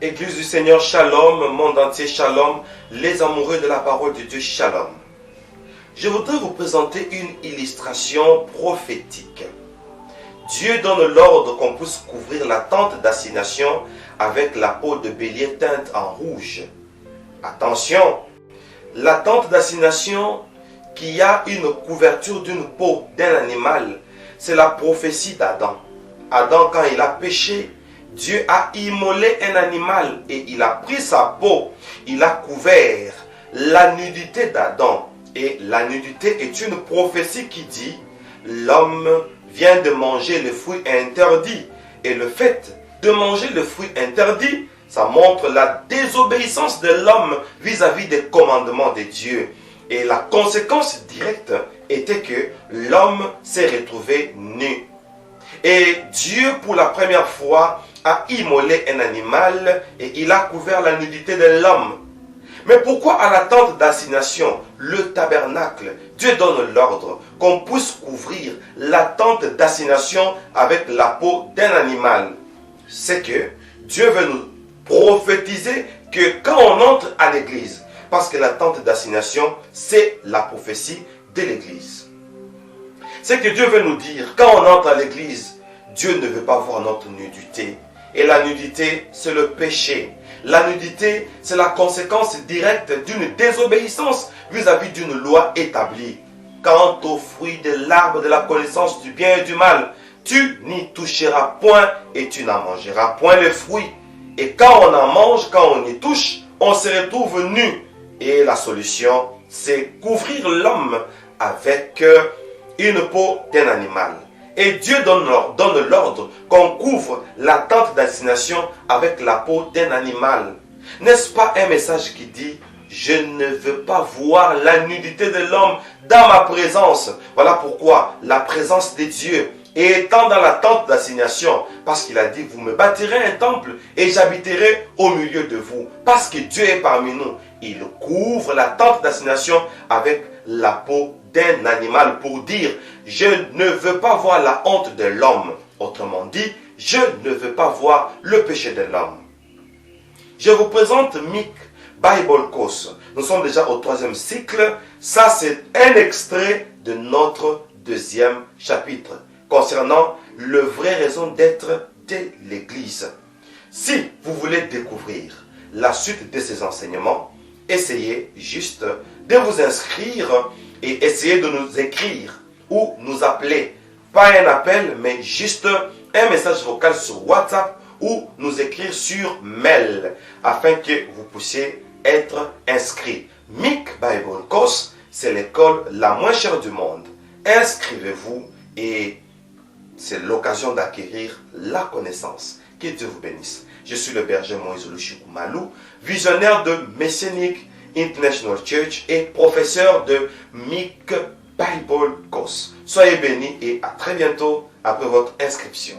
Église du Seigneur, Shalom, monde entier, Shalom, les amoureux de la parole de Dieu, Shalom. Je voudrais vous présenter une illustration prophétique. Dieu donne l'ordre qu'on puisse couvrir la tente d'assignation avec la peau de bélier teinte en rouge. Attention, la tente d'assignation qui a une couverture d'une peau d'un animal, c'est la prophétie d'Adam. Adam, quand il a péché, Dieu a immolé un animal et il a pris sa peau, il a couvert la nudité d'Adam. Et la nudité est une prophétie qui dit l'homme vient de manger le fruit interdit. Et le fait de manger le fruit interdit, ça montre la désobéissance de l'homme vis-à-vis des commandements de Dieu. Et la conséquence directe était que l'homme s'est retrouvé nu. Et Dieu, pour la première fois, a immolé un animal et il a couvert la nudité de l'homme. Mais pourquoi à la tente d'assignation, le tabernacle, Dieu donne l'ordre qu'on puisse couvrir la tente d'assignation avec la peau d'un animal? C'est que Dieu veut nous prophétiser que quand on entre à l'église, parce que la tente d'assignation, c'est la prophétie de l'église. C'est que Dieu veut nous dire, quand on entre à l'église, Dieu ne veut pas voir notre nudité. Et la nudité, c'est le péché. La nudité, c'est la conséquence directe d'une désobéissance vis-à-vis d'une loi établie. Quant au fruit de l'arbre de la connaissance du bien et du mal, tu n'y toucheras point et tu n'en mangeras point le fruit. Et quand on en mange, quand on y touche, on se retrouve nu. Et la solution, c'est couvrir l'homme avec une peau d'un animal. Et Dieu donne l'ordre qu'on couvre la tente d'assignation avec la peau d'un animal. N'est-ce pas un message qui dit « Je ne veux pas voir la nudité de l'homme dans ma présence ». Voilà pourquoi la présence de Dieu étant dans la tente d'assignation, parce qu'il a dit « Vous me bâtirez un temple et j'habiterai au milieu de vous ». Parce que Dieu est parmi nous, il couvre la tente d'assignation avec la peau d'un animal pour dire « Je ne veux pas voir la honte de l'homme ». Autrement dit, je ne veux pas voir le péché de l'homme. Je vous présente Mick Bible Course. Nous sommes déjà au 3e cycle. Ça, c'est un extrait de notre 2e chapitre concernant la vraie raison d'être de l'Église. Si vous voulez découvrir la suite de ces enseignements, essayez juste de vous inscrire et essayez de nous écrire ou nous appeler. Pas un appel, mais juste un message vocal sur WhatsApp ou nous écrire sur mail afin que vous puissiez être inscrit. Mick Bible Course, c'est l'école la moins chère du monde. Inscrivez-vous et c'est l'occasion d'acquérir la connaissance. Que Dieu vous bénisse. Je suis le berger Moïse Oluchiku Malou, visionnaire de Messianic International Church et professeur de Mick Bible Course. Soyez bénis et à très bientôt après votre inscription.